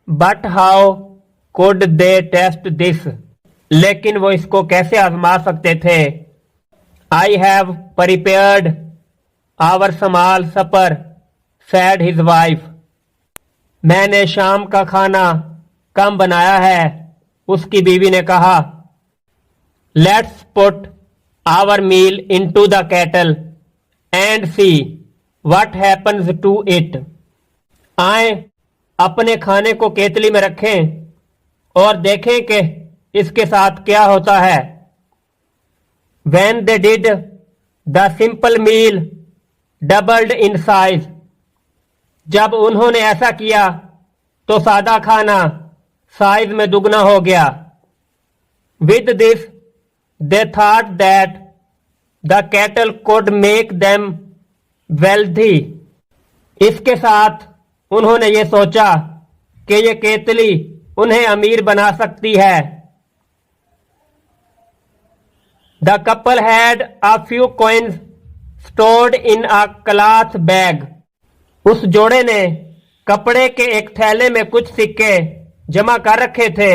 But how could they test this, लेकिन वो इसको कैसे आजमा सकते थे। I have prepared our small supper said his wife, मैंने शाम का खाना कम बनाया है, उसकी बीवी ने कहा। Let's put our meal into the kettle and see what happens to it, आए अपने खाने को केतली में रखें और देखें कि इसके साथ क्या होता है। When they did, the simple meal doubled in size, जब उन्होंने ऐसा किया तो सादा खाना साइज में दुगना हो गया। With this, they thought that the cattle could make them wealthy, इसके साथ उन्होंने ये सोचा कि ये केतली उन्हें अमीर बना सकती है। The couple had a few coins stored in a cloth bag, उस जोड़े ने कपड़े के एक थैले में कुछ सिक्के जमा कर रखे थे।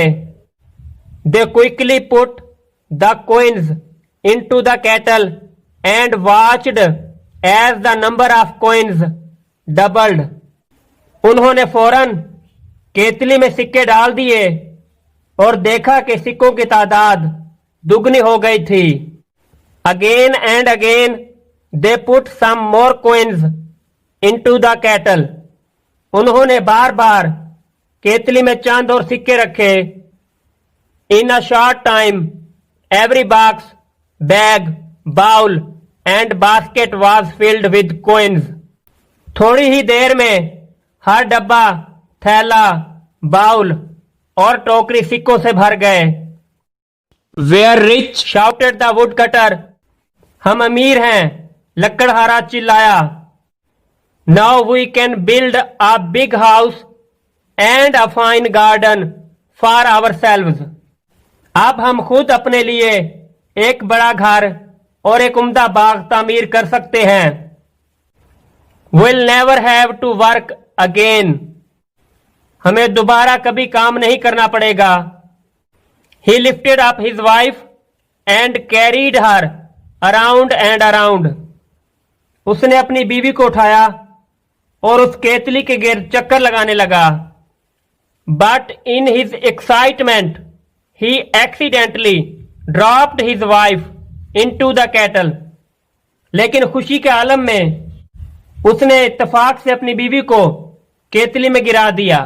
They quickly put the coins into the kettle and watched as the number of coins doubled, उन्होंने फौरन केतली में सिक्के डाल दिए और देखा कि सिक्कों की तादाद दुगनी हो गई थी। Again and again they put some more coins into the kettle, उन्होंने बार बार केतली में चंद और सिक्के रखे। In a short time every box, bag, bowl and basket was filled with coins, थोड़ी ही देर में हर डब्बा, थैला, बाउल और टोकरी सिक्कों से भर गए। We're rich shouted the woodcutter, हम अमीर हैं, लकड़हारा चिल्लाया। Now we can build a big house and a fine garden for ourselves, अब हम खुद अपने लिए एक बड़ा घर और एक उम्दा बाग तामीर कर सकते हैं। Will never have to work again, हमें दोबारा कभी काम नहीं करना पड़ेगा। He lifted up his wife and carried her around and around, उसने अपनी बीवी को उठाया और उस केतली के गिर्द चक्कर लगाने लगा। But in his excitement, he accidentally dropped his wife into the kettle, लेकिन खुशी के आलम में उसने इत्तेफाक से अपनी बीवी को केतली में गिरा दिया।